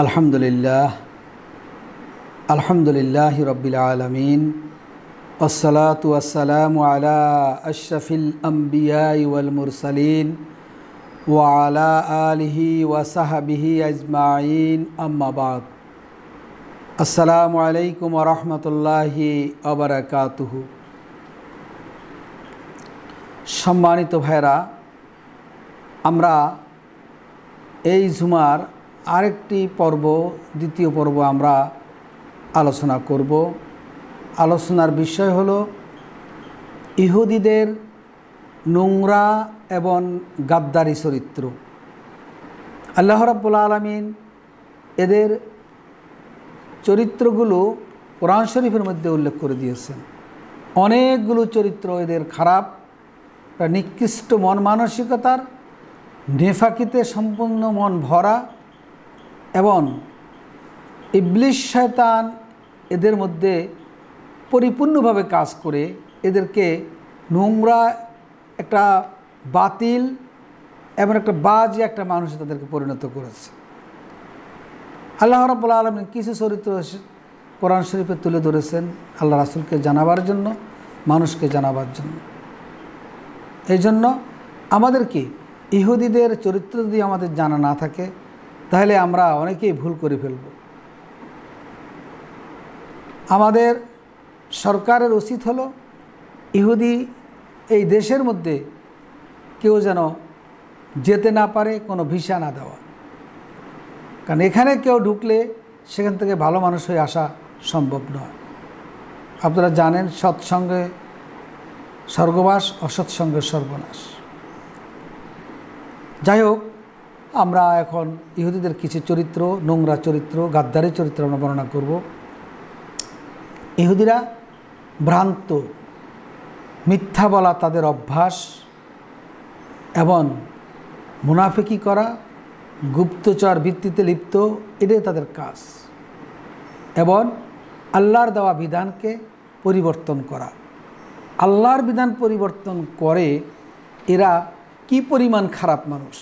আলহামদুলিল্লাহ আলহামদুলিল্লাহি রাব্বিল আলামিন ওয়াসসালাতু ওয়াসসালামু আলা আশরাফিল আমবিয়াই ওয়াল মুরসালিন ওয়া আলা আলিহি ওয়া সাহবিহি আজমাইন আম্মা বাদ। আসসালামু আলাইকুম ওয়া রাহমাতুল্লাহি ওয়া বারাকাতুহু। সম্মানিত ভাইরা, আমরা এই জুমার আরেকটি পর্ব, দ্বিতীয় পর্ব আমরা আলোচনা করব। আলোচনার বিষয় হলো ইহুদিদের নোংরা এবং গাদ্দারি চরিত্র। আল্লাহ রাব্বুল আলামিন এদের চরিত্রগুলো কোরআন শরীফের মধ্যে উল্লেখ করে দিয়েছেন। অনেকগুলো চরিত্র এদের খারাপ, নিকৃষ্ট মন মানসিকতার, নেফাকিতে সম্পূর্ণ মন ভরা, এবং ইবলিশ শয়তান এদের মধ্যে পরিপূর্ণভাবে কাজ করে এদেরকে নোংরা একটা বাতিল এবং একটা বাজে একটা মানুষে তাদেরকে পরিণত করেছে। আল্লাহ রাব্বুল আলামিন কিছু চরিত্র কোরআন শরীফে তুলে ধরেছেন আল্লাহ রাসূলকে জানাবার জন্য, মানুষকে জানাবার জন্য। এই জন্য আমাদেরকে ইহুদিদের চরিত্র যদি আমাদের জানা না থাকে তাহলে আমরা অনেকেই ভুল করে ফেলব। আমাদের সরকারের উচিত হলো ইহুদি এই দেশের মধ্যে কেউ যেন যেতে না পারে, কোনো ভিসা না দেওয়া। কারণ এখানে কেউ ঢুকলে সেখান থেকে ভালো মানুষ হয়ে আসা সম্ভব নয়। আপনারা জানেন, সৎসঙ্গে স্বর্গবাস, অসৎসঙ্গে সর্বনাশ। যাই হোক, আমরা এখন ইহুদিদের কিছু চরিত্র, নোংরা চরিত্র, গাদ্দারি চরিত্র আমরা বর্ণনা করব। ইহুদিরা ভ্রান্ত, মিথ্যা বলা তাদের অভ্যাস, এবং মুনাফিকি করা, গুপ্তচর বৃত্তিতে লিপ্ত, এটাই তাদের কাজ। এবং আল্লাহর দেওয়া বিধানকে পরিবর্তন করা। আল্লাহর বিধান পরিবর্তন করে এরা কি পরিমাণ খারাপ মানুষ।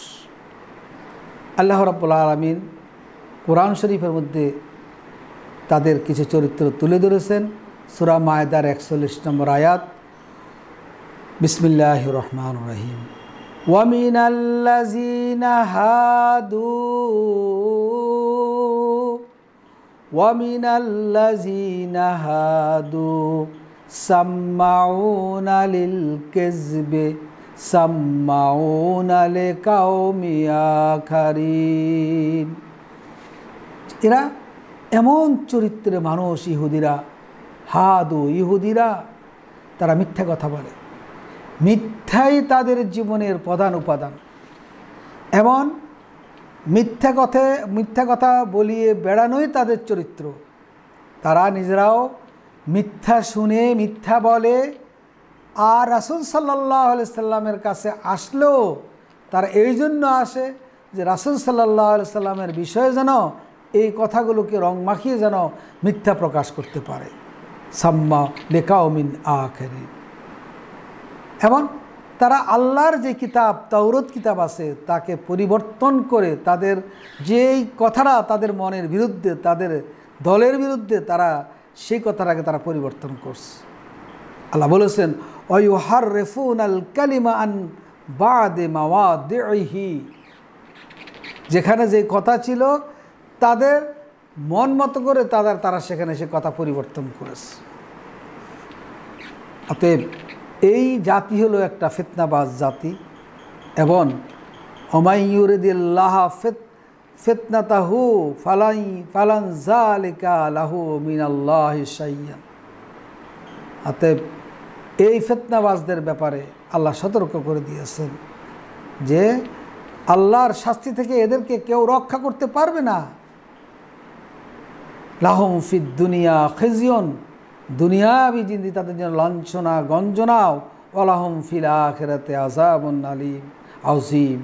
আল্লাহ রাব্বুল আলামিন কোরআন শরীফের মধ্যে তাদের কিছু চরিত্র তুলে ধরেছেন। সূরা মায়েদার ৪১ নম্বর আয়াত, বিসমিল্লাহির রহমানির রহিম। ওয়া মিনাল্লাযীনা হাদু সাম্মাউনা লিল কাযবি সাম্মাউনা লিকাওমি আখারিন। এরা এমন চরিত্রের মানুষ ইহুদিরা, হাদু, ইহুদিরা তারা মিথ্যা কথা বলে। মিথ্যাই তাদের জীবনের প্রধান উপাদান, এবং মিথ্যা কথা বলিয়ে বেড়ানোই তাদের চরিত্র। তারা নিজেরাও মিথ্যা শুনে মিথ্যা বলে, আর রাসূল সাল্লাল্লাহু আলাইহি সাল্লামের কাছে আসলেও তারা এই জন্য আসে যে রাসূল সাল্লাল্লাহু আলাইহি সাল্লামের বিষয়ে যেন এই কথাগুলোকে রং মাখিয়ে যেন মিথ্যা প্রকাশ করতে পারে। সাম্মা লেকাও মিন আখিরিন। এবং তারা আল্লাহর যে কিতাব, তাওরাত কিতাব আছে, তাকে পরিবর্তন করে তাদের যেই কথাটা তাদের মনের বিরুদ্ধে, তাদের দলের বিরুদ্ধে, তারা সেই কথাটাকে তারা পরিবর্তন করছে। আল্লাহ বলেছেন, ওয়ায়ুহাররিফুনাল কালিমা আন বা'দি মাওয়াদিহি। যেখানে যে কথা ছিল তাদের মন মতো করে তারা সেখানে সে কথা পরিবর্তন করেছে। অতএব এই জাতি হলো একটা ফিতনাবাজ জাতি। এবং ওমাইয়ুরিদিল্লাহ ফিতনাতাহু ফালান যালিকা লাহু মিনাল্লাহি শাইয়্যান। অতএব এই ফিতনাবাজদের ব্যাপারে আল্লাহ সতর্ক করে দিয়েছেন যে আল্লাহর শাস্তি থেকে এদেরকে কেউ রক্ষা করতে পারবে না। লাহুম ফিদ দুনিয়া খিজিয়ুন, দুনিয়াবি জিন্দি তাদের জন্য লাঞ্ছনা গঞ্জনাও, ওয়ালাহুম ফিল আখিরাতি আযাবুন আযীম,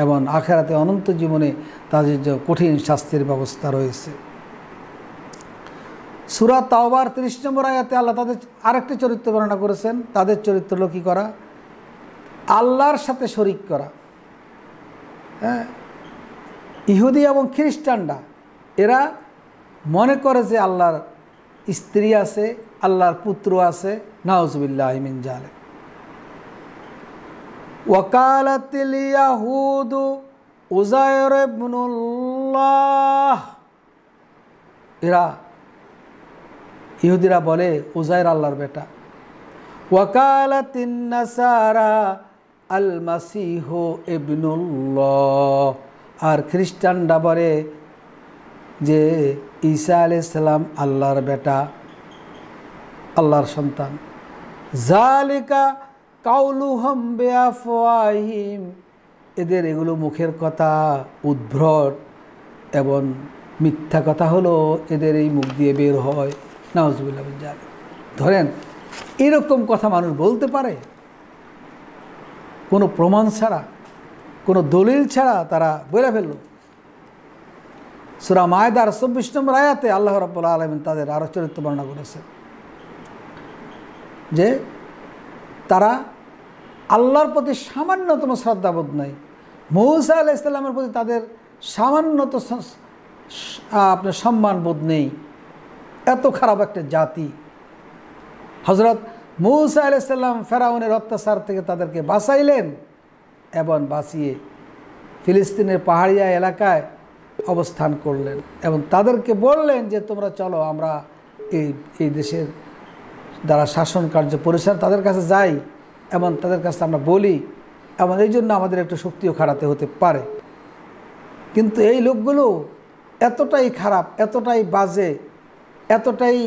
এবং আখিরাতে অনন্ত জীবনে তাদের যে কঠিন শাস্তির ব্যবস্থা রয়েছে। সূরা তাওবার ৩০ নম্বর আয়াতে আল্লাহ তাদের আরেকটি চরিত্র বর্ণনা করেছেন। তাদের চরিত্র হলো কী করা? আল্লাহর সাথে শরিক করা। হ্যাঁ, ইহুদি এবং খ্রিস্টানরা এরা মনে করে যে আল্লাহর স্ত্রী আছে, আল্লাহর পুত্র আছে। নাউজুবিল্লাহি মিন জালিক। ওয়াকালাতিল ইয়াহুদু উযায়র ইবনুল্লাহ, এরা ইহুদিরা বলে উযায়র আল্লাহর বেটা। ওয়াকালাতিন নাসারা আল মাসিহু ইবনুল্লাহ, আর খ্রিস্টানরা বলে যে ঈসা আলাইহিস সালাম আল্লাহর বেটা, আল্লাহর সন্তান। জালিকা কাউলুহুম বিআফওয়াহিম, এদের এগুলো মুখের কথা, উদ্ভট এবং মিথ্যা কথা হলো এদের এই মুখ দিয়ে বের হয়। নাউজুবিল্লাহ মিন যালিক। ধরেন এরকম কথা মানুষ বলতে পারে কোনো প্রমাণ ছাড়া, কোনো দলিল ছাড়া তারা বলে ফেলল। সূরা মায়দার ২৪ নম্বর আয়াতে আল্লাহ রাব্বুল আলামিন তাদের আরও চরিত্র বর্ণনা করেছেন যে তারা আল্লাহর প্রতি সামান্যতম শ্রদ্ধাবোধ নাই। মূসা আলাইহিস সালামের প্রতি তাদের সামান্যত আপনার সম্মানবোধ নেই। এত খারাপ একটা জাতি। হযরত মূসা আলাইহিস সালাম ফেরাউনের অত্যাচার থেকে তাদেরকে বাঁচাইলেন এবং বাঁচিয়ে ফিলিস্তিনের পাহাড়িয়া এলাকায় অবস্থান করলেন এবং তাদেরকে বললেন যে তোমরা চলো আমরা এই দেশের যারা শাসন কার্য পরিচালনা তাদের কাছে যাই এবং তাদের কাছে আমরা বলি এবং এই জন্য আমাদের একটু শক্তিও খাটাতে হতে পারে। কিন্তু এই লোকগুলো এতটাই খারাপ, এতটাই বাজে, এতটাই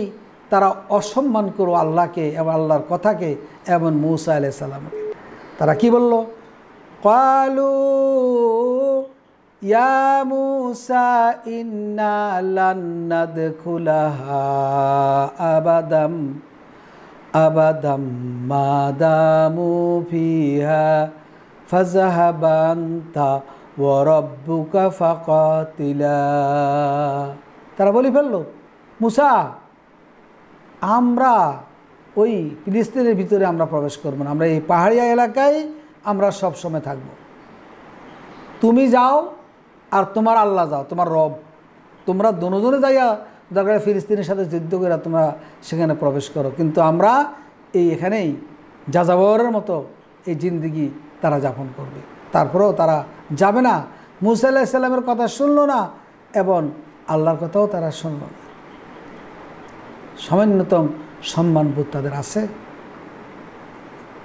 তারা অসম্মান করো আল্লাহকে এবং আল্লাহর কথাকে এবং মূসা আলাইহিস সালামকে। তারা কি বলল? ক্বালু ইয়া মূসা ইন্না লান নাদখুলাহা আবাদাম মা দামু ফিহা ফাযহাব আনতা ওয়া রাব্বুকা ফাকাতিলা। তারা বলে ফেলল, মূসা আমরা ওই ফিলিস্তিনের ভিতরে আমরা প্রবেশ করব না, আমরা এই পাহাড়িয়া এলাকায় আমরা সব সময় থাকব। তুমি যাও আর তোমার আল্লাহ যাও, তোমার রব, তোমরা দুজনে যাইয়া দরকার ফিলিস্তিনের সাথে যুদ্ধ করে তোমরা সেখানে প্রবেশ করো, কিন্তু আমরা এখানেই যাযাবরের মতো এই জিন্দেগি তারা যাপন করবে। তারপরেও তারা যাবে না, মূসা আলাইহিস সালামের কথা শুনলো না এবং আল্লাহর কথাও তারা শুনল না। সামান্যতম সম্মানবোধ তাদের আছে।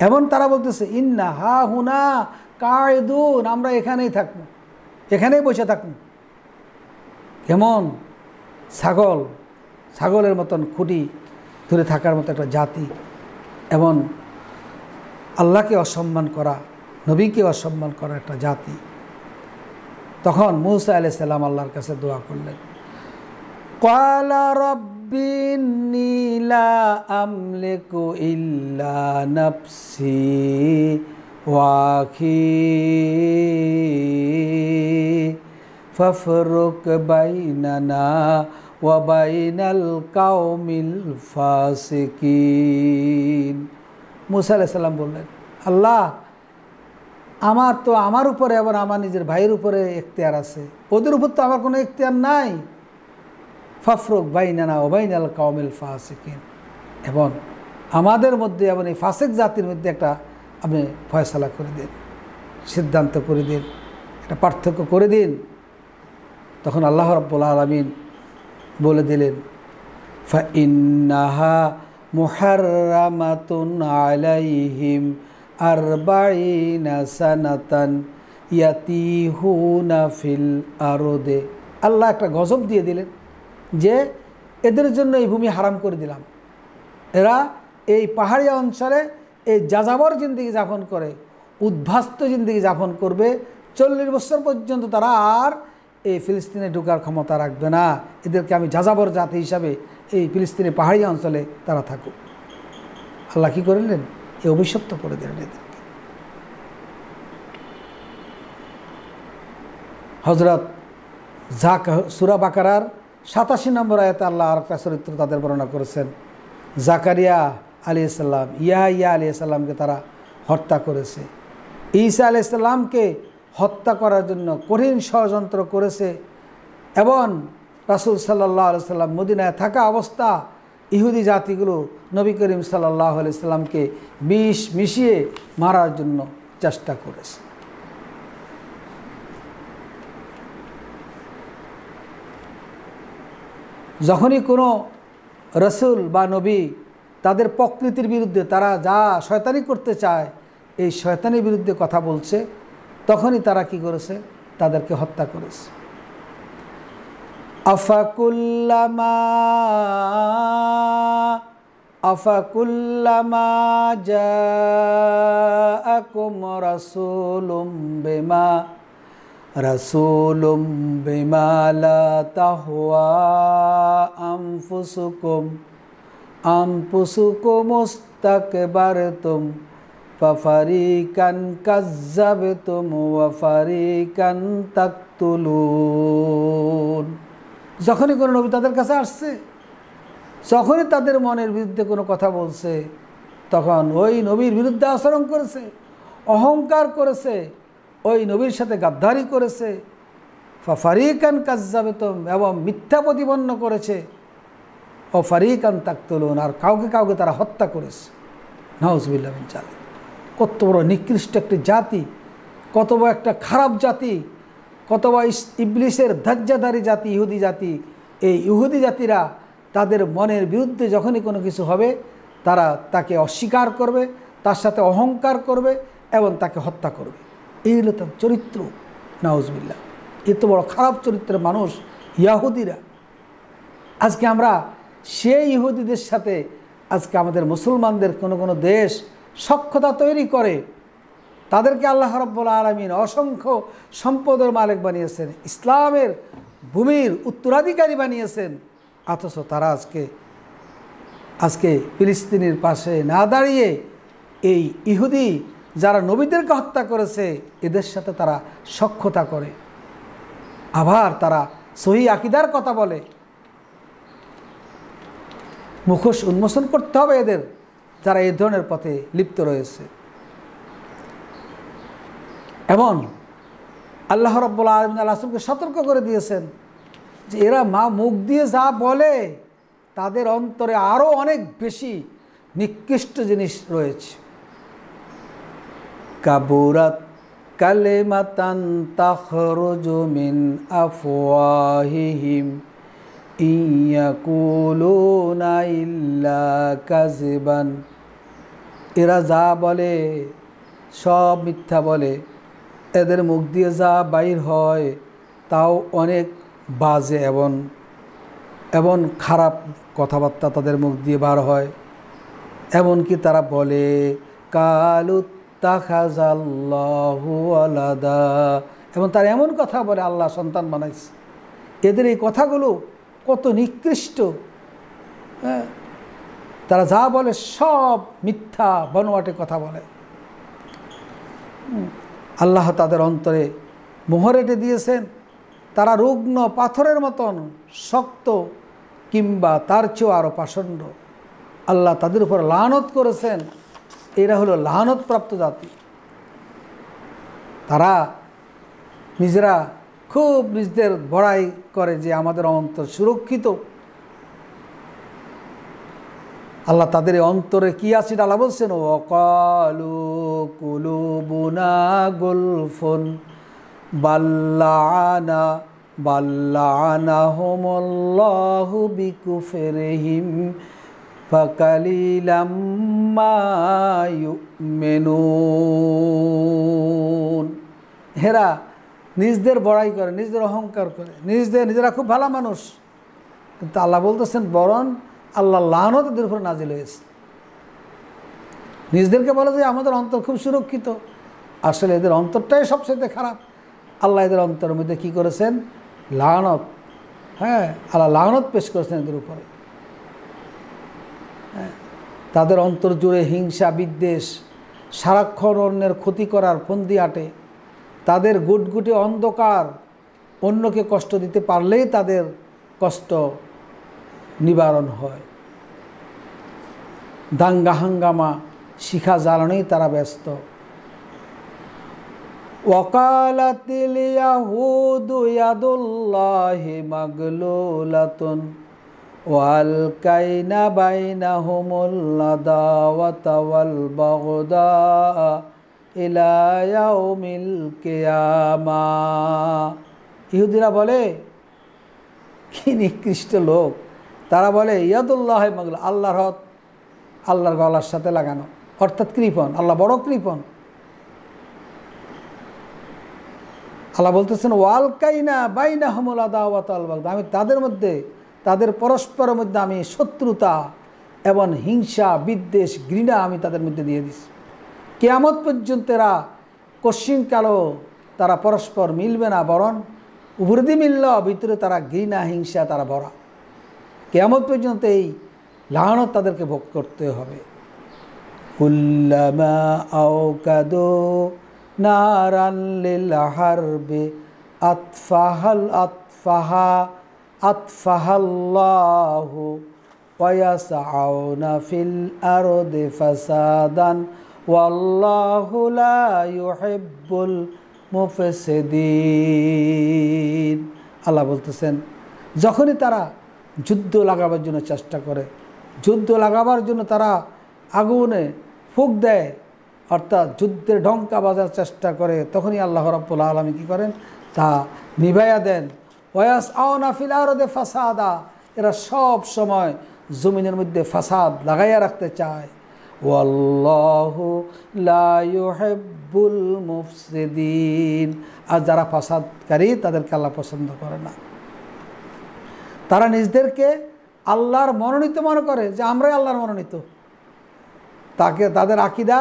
এবং তারা বলতেছে ইন্না হা হুনা কায়দুন, আমরা এখানেই থাকবো, এখানেই বসে থাকবো। কেমন ছাগলের মতন খুঁটি ধরে থাকার মতো একটা জাতি এবং আল্লাহকে অসম্মান করা, নবীকে অসম্মান করা একটা জাতি। তখন মূসা আলাইহিস সালাম আল্লাহর কাছে দোয়া করলেন, ক্বালা রাব্বি ইন্নী লা আমলিকু ইল্লা নাফসি ওয়া আখি ফাফরুক বাইনানা ওয়া বাইনাল কাওমিল ফাসিকিন। মূসা আলাইহিস সালাম বললেন, আল্লাহ আমার উপরে এবং আমার নিজের ভাইয়ের উপরে এখতিয়ার আছে, ওদের উপর তো আমার কোনো এখতিয়ার নাই। ফাফরুক বাইনানা ওয়া বাইনাল কাওমিল ফাসিকিন, এবং আমাদের মধ্যে এবং এই ফাসিক জাতির মধ্যে একটা আপনি ফয়সালা করে দিন, সিদ্ধান্ত করে দিন, একটা পার্থক্য করে দিন। তখন আল্লাহ রাব্বুল আলামিন বলে দিলেন, ফাইন্নাহা মুহাররামাতুন আলাইহিম আরবাঈনা সানাতান ইয়াতিহুনা ফিল আরদে। আল্লাহ একটা গজব দিয়ে দিলেন যে এদের জন্য এই ভূমি হারাম করে দিলাম। এরা এই পাহাড়িয়া অঞ্চলে এই যাযাবর জিন্দেগি যাপন করে, উদ্ভাস্ত জিন্দেগি যাপন করবে। 40 বছর পর্যন্ত তারা আর এই ফিলিস্তিনে ঢোকার ক্ষমতা রাখবে না। এদেরকে আমি যাযাবর জাতি হিসাবে এই ফিলিস্তিনের পাহাড়িয়া অঞ্চলে তারা থাকুক। আল্লাহ কী করলেন? এই অভিশপ্ত করে দিলেন এদেরকে। হযরত সূরা বাকারার 87 নম্বর আয়াতে আল্লাহ আর একটা চরিত্র তাদের বর্ণনা করেছেন। জাকারিয়া আলাইহিস সালাম, ইয়াহইয়া আলাইহিস সালামকে তারা হত্যা করেছে। ঈসা আলাইহিস সালামকে হত্যা করার জন্য কঠিন ষড়যন্ত্র করেছে এবং রাসূল সাল্লাল্লাহু আলাইহি সাল্লাম মদিনায় থাকা অবস্থা ইহুদি জাতিগুলো নবী করিম সাল্লাল্লাহু আলাইহি সাল্লামকে বিষ মিশিয়ে মারার জন্য চেষ্টা করেছে। যখনই কোনো রসুল বা নবী তাদের প্রকৃতির বিরুদ্ধে তারা যা শয়তানি করতে চায় এই শয়তানির বিরুদ্ধে কথা বলছে, তখনই তারা কি করেছে? তাদেরকে হত্যা করেছে। আফাকুল্লামা জাআকুম রাসূলুম বিমা লা তাহওয়া আনফুসুকুম ইস্তাকবারতুম ফাফারিকান কাযযাবতুম ওয়া ফারিকান তাকতুলুন। যখনই কোনো নবী তাদের কাছে আসছে, যখনই তাদের মনের বিরুদ্ধে কোনো কথা বলছে, তখন ওই নবীর বিরুদ্ধে আচরণ করেছে, অহংকার করেছে, ওই নবীর সাথে গাদ্দারি করেছে, ফাফারিকান কাযযাবতুম এবং মিথ্যা প্রতিপন্ন করেছে, ও ফারিকান তাকতুলুন আর কাউকে কাউকে তারা হত্যা করেছে। নাউযুবিল্লাহ মিন যালিক। কত বড় নিকৃষ্ট একটি জাতি, কত বড় একটা খারাপ জাতি, কত বড় ইবলিসের ধ্বজাধারী জাতি ইহুদি জাতি। এই ইহুদি জাতিরা তাদের মনের বিরুদ্ধে যখনই কোনো কিছু হবে তারা তাকে অস্বীকার করবে, তার সাথে অহংকার করবে এবং তাকে হত্যা করবে। এই হলো তার চরিত্র। নাউযুবিল্লাহ। এত বড় খারাপ চরিত্রের মানুষ ইয়াহুদিরা। আজকে আমরা সেই ইহুদিদের সাথে আজকে আমাদের মুসলমানদের কোনো দেশ সখ্যতা তৈরি করে, তাদেরকে আল্লাহ রাব্বুল আলামিন অসংখ্য সম্পদের মালিক বানিয়েছেন, ইসলামের ভূমির উত্তরাধিকারী বানিয়েছেন, অথচ তারা আজকে ফিলিস্তিনের পাশে না দাঁড়িয়ে এই ইহুদি যারা নবীদেরকে হত্যা করেছে এদের সাথে তারা সখ্যতা করে, আবার তারা সহিহ আকীদার কথা বলে। মুখোশ উন্মোচন করতে হবে এদের, যারা এই ধরনের পথে লিপ্ত রয়েছে। এবং আল্লাহ রাব্বুল আলামিন আল্লাহ রাসূলকে সতর্ক করে দিয়েছেন যে এরা মুখ দিয়ে যা বলে তাদের অন্তরে আরও অনেক বেশি নিকৃষ্ট জিনিস রয়েছে। কাবুরাত কালিমাতান তাখরুজু মিন আফওয়াহিহিম ইয়াকুলুনা ইল্লা কাযিবান। এরা যা বলে সব মিথ্যা বলে, এদের মুখ দিয়ে যা বাইর হয় তাও অনেক বাজে এবং খারাপ কথাবার্তা তাদের মুখ দিয়ে বার হয়। এমনকি তারা বলে কালুত্তাখাযাল্লাহু ওয়ালাদা, এবং তারা এমন কথা বলে আল্লাহ সন্তান বানাইছে। এদের এই কথাগুলো কত নিকৃষ্ট। হ্যাঁ, তারা যা বলে সব মিথ্যা বনওয়াটে কথা বলে। আল্লাহ তাদের অন্তরে মোহর এঁটে দিয়েছেন, তারা রুগ্ন পাথরের মতন শক্ত কিংবা তার চেয়েও আরও পাষণ্ড। আল্লাহ তাদের উপর লানত করেছেন। এরা হলো লানতপ্রাপ্ত জাতি। তারা নিজেরা খুব নিজেদের বড়াই করে যে আমাদের অন্তর সুরক্ষিত। আল্লাহ তাদের অন্তরে কি আছে আল্লাহ বলছেন, ওয়াকালু কুলুবুনা গুলফুন বাল্লানাহুমুল্লাহু বিকুফরিহিম ফাকালিলাম মা ইউমিনুন। হেরা নিজেদের বড়াই করে, নিজেদের অহংকার করে, নিজেরা খুব ভালো মানুষ, কিন্তু আল্লাহ বলতেছেন বরং আল্লাহ লানত এদের উপরে নাজিল হয়েছে। নিজেদেরকে বলে যে আমাদের অন্তর খুব সুরক্ষিত, আসলে এদের অন্তরটাই সবচেয়ে খারাপ। আল্লাহ এদের অন্তরের মধ্যে কী করেছেন? লানত। হ্যাঁ, আল্লাহ লানত পেশ করেছেন এদের উপরে। হ্যাঁ, তাদের অন্তর জুড়ে হিংসা বিদ্বেষ, সারাক্ষণ অন্যের ক্ষতি করার ফন্দি আটে। তাদের গুটগুটে অন্ধকার, অন্যকে কষ্ট দিতে পারলেই তাদের কষ্ট নিবারণ হয়। দাঙ্গা হাঙ্গামা শিখা জ্বালানোই তারা ব্যস্ত। ওয়াকালাতিল ইয়াহুদু ইয়াদুল্লাহি মাগলুলাতুন ওয়ালকাইনা বাইনাহুমুল আদাওয়াতা ওয়াল বাগদা ইলা ইয়াউমিল কিয়ামাহ। ইহুদিরা বলে, কি নিকৃষ্ট লোক, তারা বলে ইয়াদুল্লাহি মাগলুল, আল্লাহর হাত আল্লাহর গলার সাথে লাগানো, অর্থাৎ কৃপণ। আল্লাহ বড় কৃপণ। আল্লাহ বলতেছেন ওয়ালকাইনা বাইনাহুমুল আদাওয়াতা ওয়াল বাগদা, আমি তাদের মধ্যে, তাদের পরস্পরের মধ্যে আমি শত্রুতা এবং হিংসা, বিদ্বেষ, ঘৃণা আমি তাদের মধ্যে দিয়ে দিছি। কিয়ামত পর্যন্ত এরা কশ্চিনকালও তারা পরস্পর মিলবে না, বরং উপরে দিয়ে মিলল, ভিতরে তারা ঘৃণা, হিংসা তারা ভরা। কিয়ামত পর্যন্ত এই লানত তাদেরকে ভোগ করতে হবে। কুল্লামা আওকাদু নারান লিল হারবি আতফাহাল্লাহু ওয়া ইয়াসআউনা ফিল আরদি ফাসাদান ওয়াল্লাহু লা ইউহিব্বুল মুফসিদিন। আল্লাহ বলতেছেন, যখনই তারা যুদ্ধ লাগাবার জন্য চেষ্টা করে, যুদ্ধ লাগাবার জন্য তারা আগুনে ফুঁক দেয়, অর্থাৎ যুদ্ধের ঢঙ্কা বাজার চেষ্টা করে, তখনই আল্লাহ রাব্বুল আলামিন কী করেন, তা নিভাইয়া দেন। ওয়াসআউনা ফিল আরদি ফাসাদা, এরা সব সময় জমিনের মধ্যে ফাসাদ লাগাইয়া রাখতে চায়। ওয়াল্লাহু লা ইউহিব্বুল মুফসিদিন, আর যারা ফাসাদকারী তাদেরকে আল্লাহ পছন্দ করে না। তারা নিজেদেরকে আল্লাহর মনোনীত মনে করে যে আমরাই আল্লাহর মনোনীত। তাদের আকীদা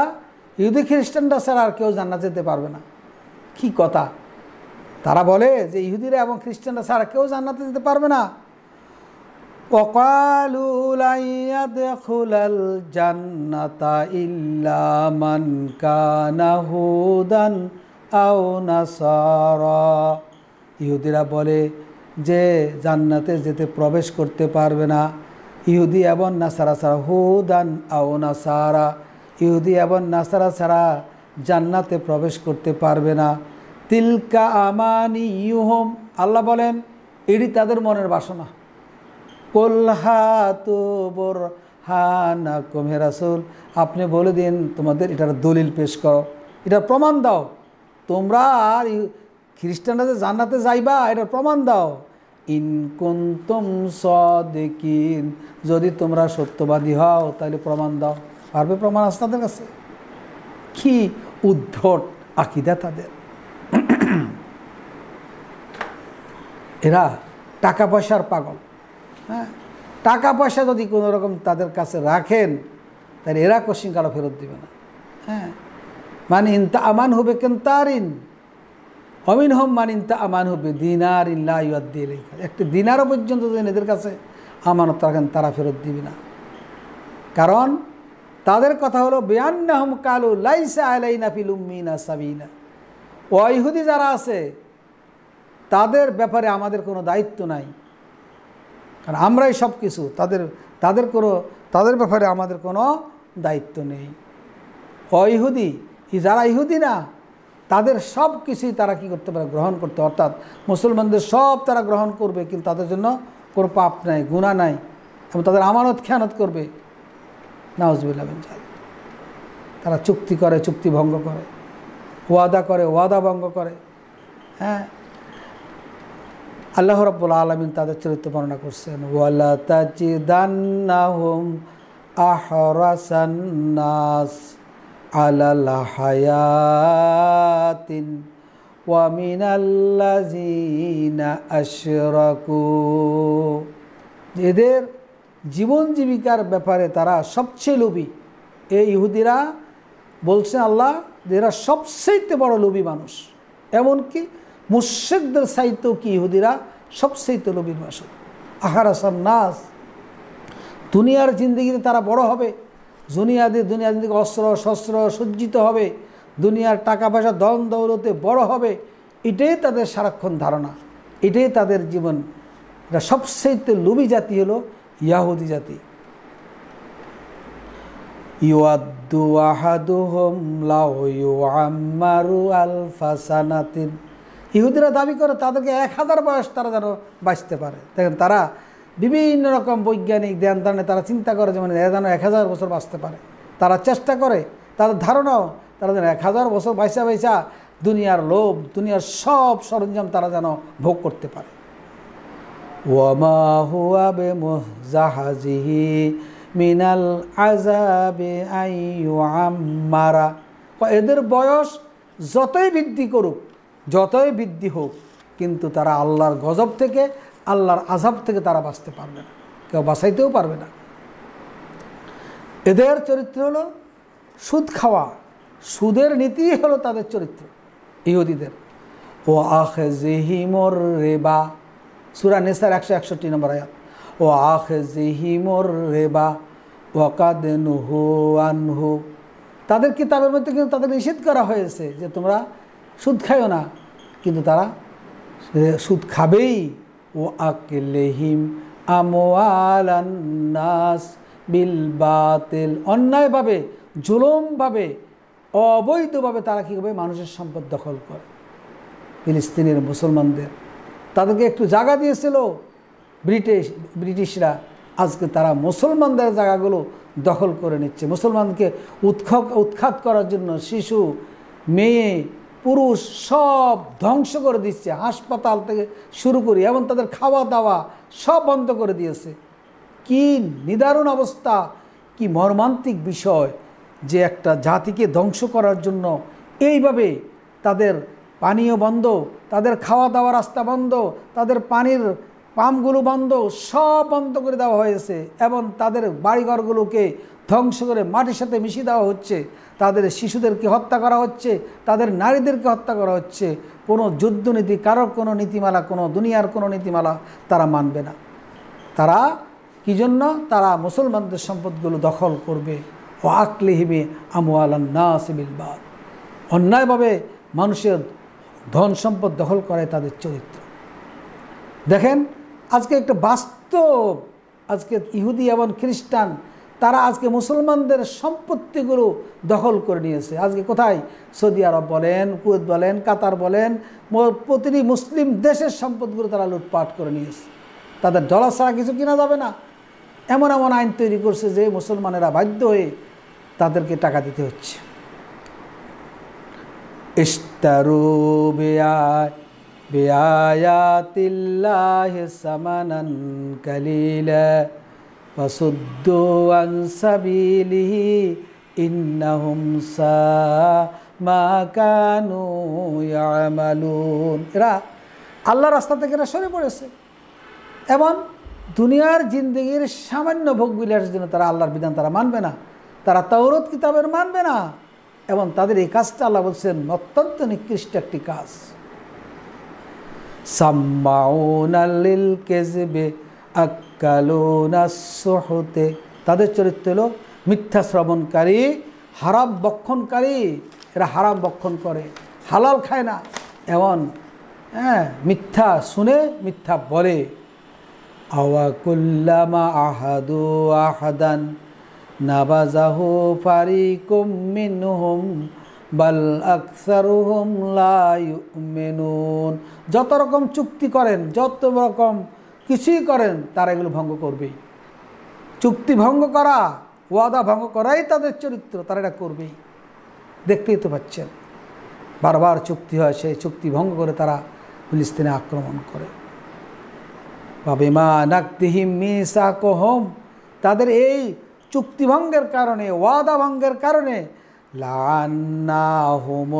ইহুদি খ্রিস্টানরা ছাড়া আর কেউ জান্নাত যেতে পারবে না। কি কথা! তারা বলে যে ইহুদিরা এবং খ্রিস্টানরা ছাড়া কেউ জান্নাতে যেতে পারবে না। ওয়াকালু লা ইয়াদখুলাল জান্নাতা ইল্লা মান কানা হুদান আও নাসারা, ইহুদিরা বলে যে জান্নাতে যেতে প্রবেশ করতে পারবে না ইহুদি এবং নাসারা ছাড়া, হুদান আও নাসারা, ইহুদি এবং নাসারা ছাড়া জান্নাতে প্রবেশ করতে পারবে না। তিলকা আমানিয়ুহুম, আল্লাহ বলেন এটি তাদের মনের বাসনা। কুল হাতু বুরহানাকুম, হে রাসূল আপনি বলে দিন তোমাদের এটার দলিল পেশ করো, এটার প্রমাণ দাও। তোমরা আর খ্রিস্টানরা যে জান্নাতে যাইবা এটার প্রমাণ দাও। ইন কুনতুম সাদিকিন, যদি তোমরা সত্যবাদী হও তাহলে প্রমাণ দাও। পারবে? প্রমাণ আছে তাদের কাছে? কি উদ্ভট আকীদা তাদের! এরা টাকা পয়সার পাগল। হ্যাঁ, টাকা পয়সা যদি কোনো রকম তাদের কাছে রাখেন তাহলে এরা কশিনকালও ফেরত দিবে না। হ্যাঁ, মানে ইনতা আমান হবে কেন্তারিন অমিন হোম, মানে ইনতা আমান হবে দিনার ইল্লা ইউদ্দি ইলাইকা, একটি দিনারও পর্যন্ত যদি এদের কাছে আমানত রাখেন তারা ফেরত দিবে না। কারণ তাদের কথা হলো বিআন্নাহুম কালু লাইসা আলাইনা ফিল উম্মিনা সাবিনা, ও ইহুদি যারা আছে তাদের ব্যাপারে আমাদের কোনো দায়িত্ব নাই, কারণ আমরাই সব কিছু, তাদের ব্যাপারে আমাদের কোনো দায়িত্ব নেই। ইহুদি যারা ইহুদি না তাদের সব কিছুই তারা কী করতে পারে? গ্রহণ করতে, অর্থাৎ মুসলমানদের সব তারা গ্রহণ করবে, কিন্তু তাদের জন্য কোনো পাপ নাই, গুনাহ নাই, এবং তাদের আমানত খেয়ানত করবে। নাউজুবিল্লাহ মিন যালিক। তারা চুক্তি করে, চুক্তি ভঙ্গ করে, ওয়াদা করে, ওয়াদা ভঙ্গ করে। হ্যাঁ, আল্লাহ রাব্বুল আলামিন তাদের চরিত্র বর্ণনা করছেন, ওয়ালা তাজিদান্নাহুম আহরাসান নাস আলাল হায়াতিন ওয়া মিনাল্লাযিনা আশরাকু, এদের জীবন জীবিকার ব্যাপারে তারা সবচেয়ে লোভী। এই ইহুদিরা বলছেন আল্লাহ যে এরা সবচেয়ে বড় লোভী মানুষ, এমনকি মুশরিকদের চাইতেও কি ইহুদিরা সবচেয়ে লোভীর মানুষ। আহরাসান নাস, দুনিয়ার জিন্দেগিতে তারা বড় হবে, দুনিয়ার জিন্দেগি অস্ত্র শস্ত্র সজ্জিত হবে, দুনিয়ার টাকা পয়সা ধন দৌলতে বড় হবে, এটাই তাদের সারাক্ষণ ধারণা, এটাই তাদের জীবন। এটা সবচেয়ে লোভী জাতি হলো ইয়াহুদি জাতি। ইউআদ্দু আহাদুহুম লাউ ইউআম্মারু আলফা সানাতিন। ইহুদিরা দাবি করে তাদেরকে 1000 বয়স তারা যেন বাঁচতে পারে। দেখেন তারা বিভিন্ন রকম বৈজ্ঞানিক ধ্যান ধারণে তারা চিন্তা করে যেমন যেন 1000 বছর বাঁচতে পারে। তারা চেষ্টা করে, তাদের ধারণাও তারা যেন 1000 বছর বাইসা দুনিয়ার লোভ, দুনিয়ার সব সরঞ্জাম তারা যেন ভোগ করতে পারে। ওয়ামা হুয়া বিমুজাহাজিহি মিনাল আযাবি আইয়ুআম্মারা। এদের বয়স যতই বৃদ্ধি করুক, যতই বৃদ্ধি হোক, কিন্তু তারা আল্লাহর গজব থেকে, আল্লাহর আযাব থেকে তারা বাঁচতে পারবে না, কেউ বাঁচাইতেও পারবে না। এদের চরিত্র হলো সুদ খাওয়া, সুদের নীতি হলো তাদের চরিত্র ইহুদিদের। ও আখিযিহিমুর রিবা, সূরা নিসার 161 নম্বর আয়াত। ও আখিযিহিমুর রিবা ওয়া কাদ নুহু আনহু। তাদের কিতাবের মধ্যে কিন্তু তাদের নিষেধ করা হয়েছে যে তোমরা সুদ খাইও না, কিন্তু তারা সুদ খাবেই। ও আকিলিহিম আমওয়ালান নাস বিল বাতিল, অন্যায়ভাবে, জুলুমভাবে, অবৈধভাবে তারা কী করবে, মানুষের সম্পদ দখল করে। ফিলিস্তিনের মুসলমানদের তাদেরকে একটু জায়গা দিয়েছিল ব্রিটিশরা, আজকে তারা মুসলমানদের জায়গাগুলো দখল করে নিচ্ছে। মুসলমানকে উৎখাত করার জন্য শিশু, মেয়ে, পুরুষ সব ধ্বংস করে দিচ্ছে, হাসপাতাল থেকে শুরু করি, এবং তাদের খাওয়া দাওয়া সব বন্ধ করে দিয়েছে। কি নিদারুণ অবস্থা, কি মর্মান্তিক বিষয় যে একটা জাতিকে ধ্বংস করার জন্য এইভাবে তাদের পানীয় বন্ধ, তাদের খাওয়া দাওয়া রাস্তা বন্ধ, তাদের পানির পাম্পগুলো বন্ধ, সব বন্ধ করে দেওয়া হয়েছে, এবং তাদের বাড়িঘরগুলোকে ধ্বংস করে মাটির সাথে মিশিয়ে দেওয়া হচ্ছে। তাদের শিশুদেরকে হত্যা করা হচ্ছে, তাদের নারীদেরকে হত্যা করা হচ্ছে। কোনো যুদ্ধনীতি, কারোর কোনো নীতিমালা, কোনো দুনিয়ার কোনো নীতিমালা তারা মানবে না। তারা কী জন্য? তারা মুসলমানদের সম্পদগুলো দখল করবে। ও আকলিহিমি আমওয়ালান নাস বিল বাতিল, অন্যায়ভাবে মানুষের ধন সম্পদ দখল করে তাদের চরিত্র। দেখেন আজকে একটা বাস্তব, আজকে ইহুদি এবং খ্রিস্টান তারা আজকে মুসলমানদের সম্পত্তিগুলো দখল করে নিয়েছে। আজকে কোথায়? সৌদি আরব বলেন, কুয়েত বলেন, কাতার বলেন, প্রতিটি মুসলিম দেশের সম্পদগুলো তারা লুটপাট করে নিয়েছে। তাদের ডলার ছাড়া কিছু কিনা যাবে না, এমন এমন আইন তৈরি করছে যে মুসলমানেরা বাধ্য হয়ে তাদেরকে টাকা দিতে হচ্ছে। ইশতারু বিআয়াতিল্লাহি সামানান কালিলা ফাসুদ্দু আন সাবিলিহি ইন্নাহুম মা কানু ইয়ামালুন। এরা আল্লাহর রাস্তা থেকে এরা সরে পড়েছে এবং দুনিয়ার জিন্দগির সামান্য ভোগবিলাসের জন্য তারা আল্লাহর বিধান তারা মানবে না, তারা তাওরাত কিতাবের মানবে না, এবং তাদের এই কাজটা আল্লাহ বলছেন অত্যন্ত নিকৃষ্ট একটি কাজ। সাম্মাউনা লিল কাযিবি আকালুনা সুহুতে, তাদের চরিত্র হলো মিথ্যা শ্রবণকারী, হারাম বক্ষণকারী। এরা হারাম বক্ষণ করে, হালাল খায় না, এবং মিথ্যা শুনে মিথ্যা বলে। আওয়া কুল্লামা আহাদু আহাদান নাবাযাহু ফারিকুম মিনহুম বাল আকসারুহুম লা ইউমিনুন। যত রকম চুক্তি করেন, যত রকম কিছুই করেন, তারা এগুলো ভঙ্গ করবেই। চুক্তি ভঙ্গ করা, ওয়াদা ভঙ্গ করাই তাদের চরিত্র, তারা এটা করবেই। দেখতেই তো পাচ্ছেন বারবার চুক্তি হয়, সেই চুক্তি ভঙ্গ করে তারা ফিলিস্তিনে আক্রমণ করে। বিমা নাকদিহিম মিসাকহুম, তাদের এই চুক্তি ভঙ্গের কারণে, ওয়াদা ভঙ্গের কারণে লাআন্নাহুম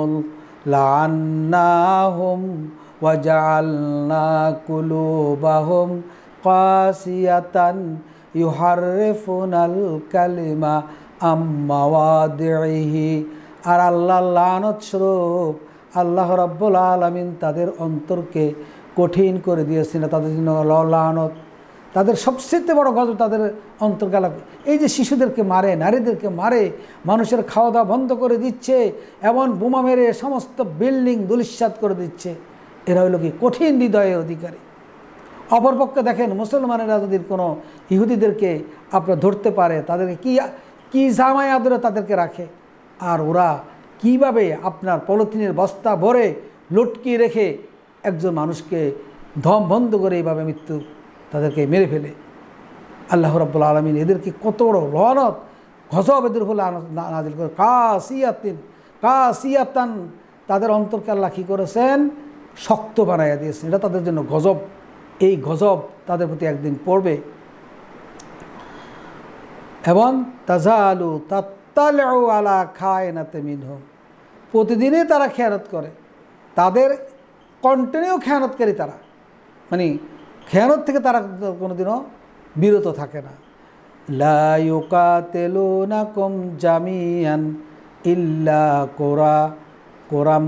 ওয়া জাআলনা কুলুবাহুম কাসিয়াতান ইউহাররিফুনাল কালিমা আম মাওয়াদিহি। আর আল্লাহ লানত স্বরূপ আল্লাহ রাব্বুল আলামিন তাদের অন্তরকে কঠিন করে দিয়েছেন। তাদের জন্য লানত, তাদের সবচেয়ে বড় গজব তাদের অন্তর্গালা। এই যে শিশুদেরকে মারে, নারীদেরকে মারে, মানুষের খাওয়া দাওয়া বন্ধ করে দিচ্ছে, এমন বোমা মেরে সমস্ত বিল্ডিং ধূলিসাৎ করে দিচ্ছে, এরা হলো কি কঠিন হৃদয়ের অধিকারী। অপরপক্ষে দেখেন মুসলমানেরা যদি কোনো ইহুদিদেরকে আপনার ধরতে পারে, তাদেরকে কি জামাই আদরে তাদেরকে রাখে, আর ওরা কিভাবে আপনার পলিথিনের বস্তা ভরে লটকিয়ে রেখে একজন মানুষকে দম বন্ধ করে এইভাবে মৃত্যু তাদেরকে মেরে ফেলে। আল্লাহ রাব্বুল আলামিন এদেরকে কত বড় লানত গজব এদের হলে নাজিল করে। কাসিয়াতান, তাদের অন্তরকে আল্লাহ কী করেছেন? শক্ত বানাইয়া দিয়েছেন। এটা তাদের জন্য গজব। এই গজব তাদের প্রতি একদিন পড়বে। এবং তাজালু তাত্তালিউ আলা খায়নাতি মিনহুম, প্রতিদিনই তারা খেয়ানত করে। তাদের কন্টিনিউ খেয়ানতকারী তারা, মানে খেয়ানত থেকে তারা কোনোদিনও বিরত থাকে না। লা ইউকাতিলুনাকুম জামিআন ইল্লা কুরাম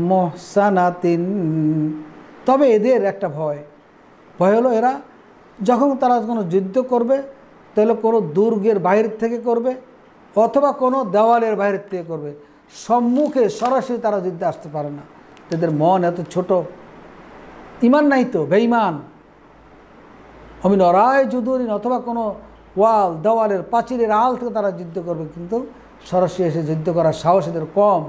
মুহসানাতিন, তবে এদের একটা ভয় হলো এরা যখন তারা কোনো যুদ্ধ করবে তাহলে কোনো দুর্গের বাইরে থেকে করবে অথবা কোনো দেওয়ালের বাইরে থেকে করবে, সম্মুখে সরাসরি তারা যুদ্ধে আসতে পারে না। এদের মন এত ছোট, ইমান নাই তো, বেঈমান। আমি নরায় যুদ্ধ, অথবা কোনো ওয়াল দেওয়ালের প্রাচীরের আল থেকে তারা যুদ্ধ করবে, কিন্তু সরাসরি এসে যুদ্ধ করার সাহস এদের কম।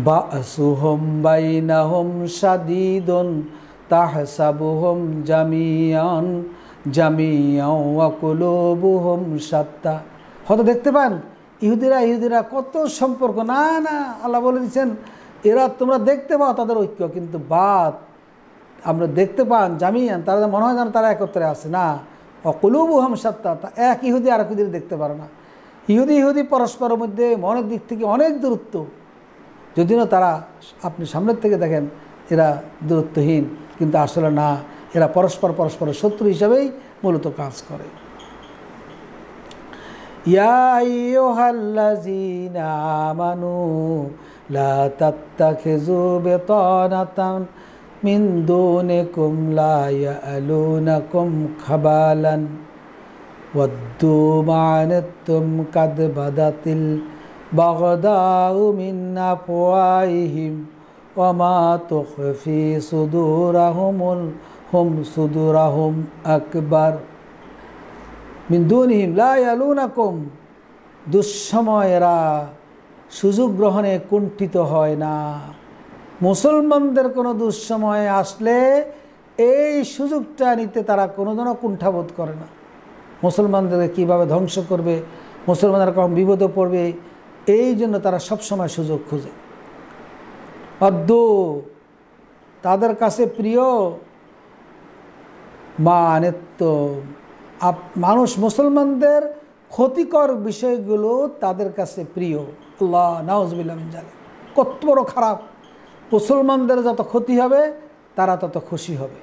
বাসুহুম বাইনাহুম শাদীদুন তাহসাবুহুম জামিআন ওয়া কুলুবুহুম শাত্তা। হয়তো দেখতে পান ইহুদিরা কত সম্পর্ক, না আল্লাহ বলে দিচ্ছেন এরা তোমরা দেখতে পাও তাদের ঐক্য, কিন্তু বাদ আমরা দেখতে পান জামিয়ান, তারা মনে হয় যেন তারা একত্রে আছে না। অকুলুবুহুম শাত্তা, এক ইহুদি আর এক ইহুদি দেখতে পারে না। ইহুদি পরস্পরের মধ্যে মনের দিক থেকে অনেক দূরত্ব, যদিও তারা আপনি সামনের থেকে দেখেন এরা দূরত্বহীন, কিন্তু আসলে না, এরা পরস্পরের শত্রু হিসাবেই মূলত কাজ করে। ইয়া আইয়ুহাল্লাযীনা আমানু লা তাত্তাখিযু বিতানাতান মিন দুনিকুম লা ইয়ালুনাকুম খাবালান ওয়াদ্দু মা'আনাতুম কাদ বাদাতিল বাগদাউ মিন আফওয়াহিহিম ওয়া মা তুখফি সুদুরাহুম আকবার মিন দুনিহিম লা ইয়ালুনাকুম, দুঃসময়েরা সুযোগ গ্রহণে কুণ্ঠিত হয় না। মুসলমানদের কোনো দুঃসময় আসলে এই সুযোগটা নিতে তারা কোনোদিনও কুণ্ঠাবোধ করে না। মুসলমানদেরকে কীভাবে ধ্বংস করবে, মুসলমানরা কখন বিপদে পড়বে, এই জন্য তারা সবসময় সুযোগ খুঁজে। অদ্দু, তাদের কাছে প্রিয়, মা'আনাত্ত, মানুষ মুসলমানদের ক্ষতিকর বিষয়গুলো তাদের কাছে প্রিয়। আল্লাহ নাউজুবিল্লাহ মিন যালিক, কত বড় খারাপ। মুসলমানদের যত ক্ষতি হবে তারা তত খুশি হবে।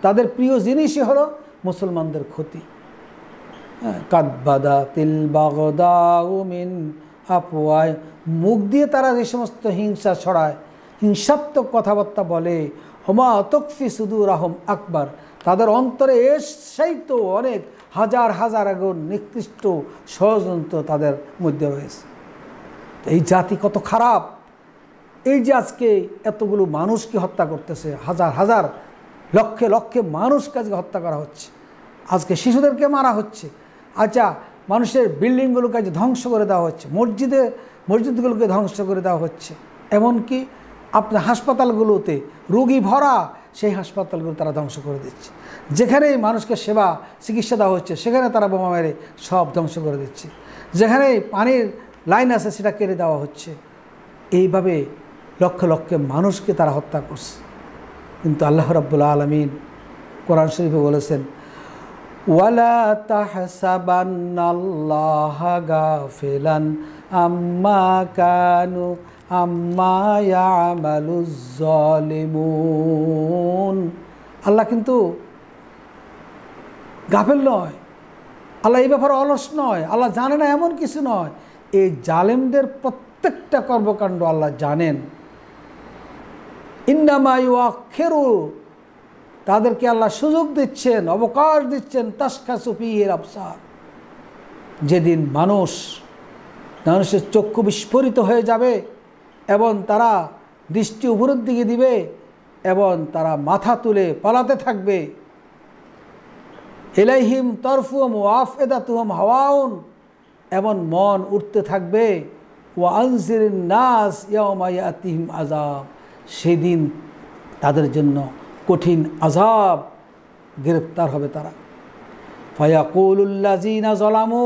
তাদের প্রিয় জিনিসই হলো মুসলমানদের ক্ষতি। কাদ বাদাতিল বাগদাউ মিন আফওয়াহ, মুখ দিয়ে তারা যে সমস্ত হিংসা ছড়ায়, হিংসাত্মক কথাবার্তা বলে, ওমা তুখফি সুদুরাহুম আকবার, তাদের অন্তরে সেই তো অনেক হাজার আগুন নিকৃষ্ট ষড়যন্ত্র তাদের মধ্যে রয়েছে। এই জাতি কত খারাপ। এই যে আজকে এতগুলো মানুষকে হত্যা করতেছে, হাজার লক্ষে মানুষকে আজকে হত্যা করা হচ্ছে, আজকে শিশুদেরকে মারা হচ্ছে। আচ্ছা, মানুষের বিল্ডিংগুলোকে আজ ধ্বংস করে দেওয়া হচ্ছে, মসজিদগুলোকে ধ্বংস করে দেওয়া হচ্ছে, এমনকি আপনার হাসপাতালগুলোতে রোগী ভরা, সেই হাসপাতালগুলো তারা ধ্বংস করে দিচ্ছে। যেখানেই মানুষকে সেবা চিকিৎসা দেওয়া হচ্ছে সেখানে তারা বোমা মেরে সব ধ্বংস করে দিচ্ছে। যেখানে পানির লাইন আছে সেটা কেটে দেওয়া হচ্ছে। এইভাবে লক্ষে মানুষকে তারা হত্যা করছে। কিন্তু আল্লাহ রাব্বুল আলামিন কোরআন শরীফে বলেছেন, ওয়ালা তাহসাবান্নাল্লাহা গাফিলান আম্মা ইয়ামালুজ জালিমুন। আল্লাহ কিন্তু গাফেল নয়, আল্লাহ এই ব্যাপারে অলস নয়, আল্লাহ জানে না এমন কিছু নয়। এই জালেমদের প্রত্যেকটা কর্মকাণ্ড আল্লাহ জানেন। ইন্নামা ইউআখিরু, তাদেরকে আল্লাহ সুযোগ দিচ্ছেন, অবকাশ দিচ্ছেন, তাশখাসু ফীহিল আবসার, যেদিন মানুষের চক্ষু বিস্ফোরিত হয়ে যাবে এবং তারা দৃষ্টি উপরের দিকে দিবে এবং তারা মাথা তুলে পালাতে থাকবে। ইলাইহিম তরফুহুম ওয়া আফইদাতুহুম হাওয়াউন, এমন মন উঠতে থাকবে। ওয়া আনজিরিন নাস ইয়াওমা ইয়াতিহিম আযাব, সেদিন তাদের জন্য কঠিন আযাব গ্রেফতার হবে তারা। ফায়াকুলুল্লাযিনা যালামু,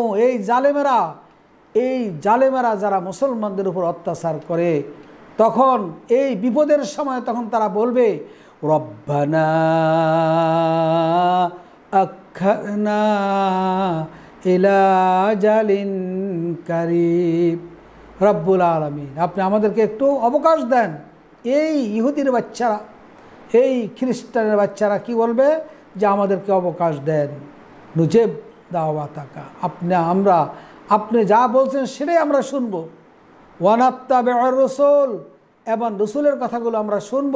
এই জালেমেরা যারা মুসলমানদের উপর অত্যাচার করে, তখন এই বিপদের সময় তখন তারা বলবে রব্বানা আখিরনা ইলা আজালিন কারীব, রব্বুল আলামিন আপনি আমাদেরকে একটু অবকাশ দেন। এই ইহুদির বাচ্চারা, এই খ্রিস্টানের বাচ্চারা কি বলবে যে আমাদেরকে অবকাশ দেন, নুজেব দাওয়াতাকা, আপনি যা বলছেন সেটাই আমরা শুনব। ওয়ানাত্তাবিউর রাসূল, এবং রসুলের কথাগুলো আমরা শুনব।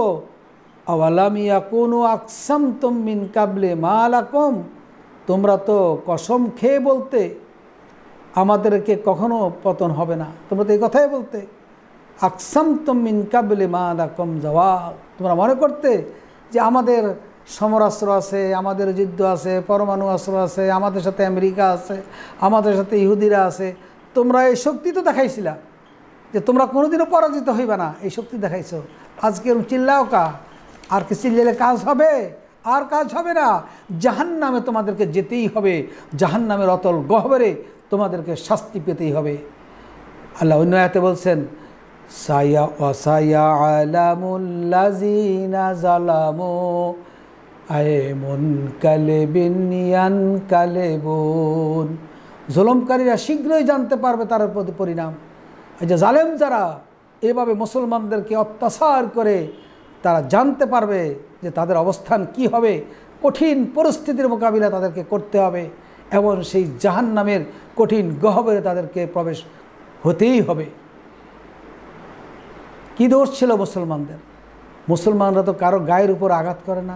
আওয়ালাম ইয়াকুনু আকসামতুম মিন কাবলি মা লাকুম, তোমরা তো কসম খেয়ে বলতে আমাদেরকে কখনো পতন হবে না, তোমরা তো এই কথাই বলতে। আকসামতুম মিন কাবলি মা লাকুম জাওয়াল, তোমরা মনে করতে যে আমাদের সমরাস্ত্র আছে, আমাদের যুদ্ধ আছে, পরমাণু অস্ত্র আছে, আমাদের সাথে আমেরিকা আছে, আমাদের সাথে ইহুদিরা আছে। তোমরা এই শক্তি তো দেখাইছিলা যে তোমরা কোনোদিনও পরাজিত হইবে না, এই শক্তি দেখাইছো। আজকে চিল্লাও কা, আর কি চিল্লালে কাজ হবে? আর কাজ হবে না। জাহান্নামে তোমাদেরকে যেতেই হবে, জাহান্নামের অতল গহ্বরে তোমাদেরকে শাস্তি পেতেই হবে। আল্লাহ অন্য আয়াতে বলছেন সায়ালামুল্লাযিনা যালামু আইমুনকালিবিন ইয়ানকালিবুন, জুলুমকারীরা শীঘ্রই জানতে পারবে তার প্রতি পরিণাম। এই যে জালেম যারা এভাবে মুসলমানদেরকে অত্যাচার করে, তারা জানতে পারবে যে তাদের অবস্থান কি হবে, কঠিন পরিস্থিতির মোকাবিলা তাদেরকে করতে হবে, এবং সেই জাহান্নামের কঠিন গহ্বরে তাদেরকে প্রবেশ হতেই হবে। কী দোষ ছিল মুসলমানদের? মুসলমানরা তো কারো গায়ের উপর আঘাত করে না,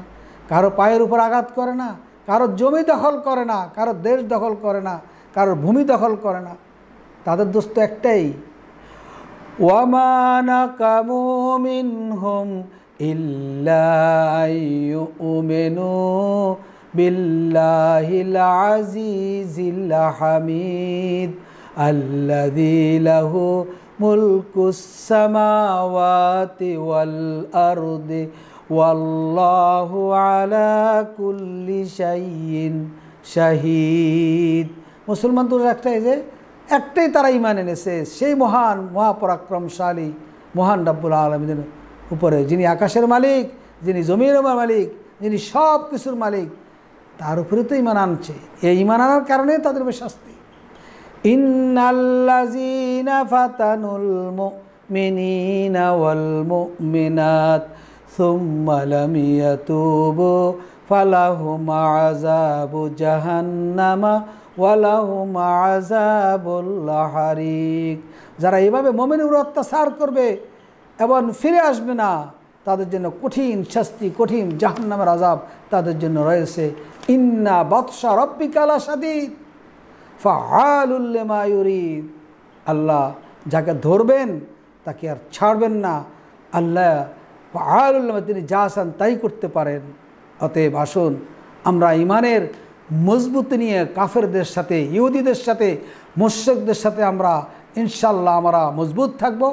কারো পায়ের উপর আঘাত করে না, কারো জমি দখল করে না, কারো দেশ দখল করে না, কারো ভূমি দখল করে না। তাদের দোষ তো একটাই, ওয়ামা নাকামু মিনহুম ইল্লা আইয়ুমিনু বিল্লাহিল আজিজিল হামিদ আল্লাযী লাহু মুলকুস সামাওয়াতি ওয়াল আরদি ওয়াল্লাহু আলা কুল্লি শাইইন শাহীদ। মুসলমান তো একটাই তারা ঈমান এনেছে, সেই মহান মহাপরাক্রমশালী মহান রব্বুল আলামিনের উপরে, যিনি আকাশের মালিক, যিনি জমিনের মালিক, যিনি সব কিছুর মালিক, তার উপরে তো ঈমান আনছে। এই ঈমান আনার কারণে তাদের শাস্তি। ইন্নাল্লাযীনা ফাতানুল মুমিনিনা ওয়াল মুমিনাত সুম্মা লাম ইয়াতুবু ফালাহুম আযাবু জাহান্নামা ওয়ালাহুম আযাবুল হারিক, যারা এভাবে মুমিনের উপর অত্যাচার করবে এবং ফিরে আসবে না, তাদের জন্য কঠিন শাস্তি, কঠিন জাহান্নামের আযাব তাদের জন্য রয়েছে। ইন্না বাতশা রাব্বিকা লাশাদীদ ফাআলুল লিমা ইউরিদ, আল্লাহ যাকে ধরবেন তাকে আর ছাড়বেন না। আল্লাহ ফাআলুল লিমা, তিনি যা চান তাই করতে পারেন। অতএব আসুন আমরা ঈমানের মজবুতি নিয়ে কাফেরদের সাথে, ইহুদিদের সাথে, মুশরিকদের সাথে আমরা ইনশাআল্লাহ আমরা মজবুত থাকব।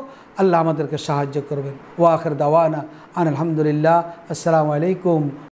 আল্লাহ আমাদেরকে সাহায্য করবেন। ওয়া আখির দাওয়ানা আনিল হামদুলিল্লাহ। আসসালামু আলাইকুম।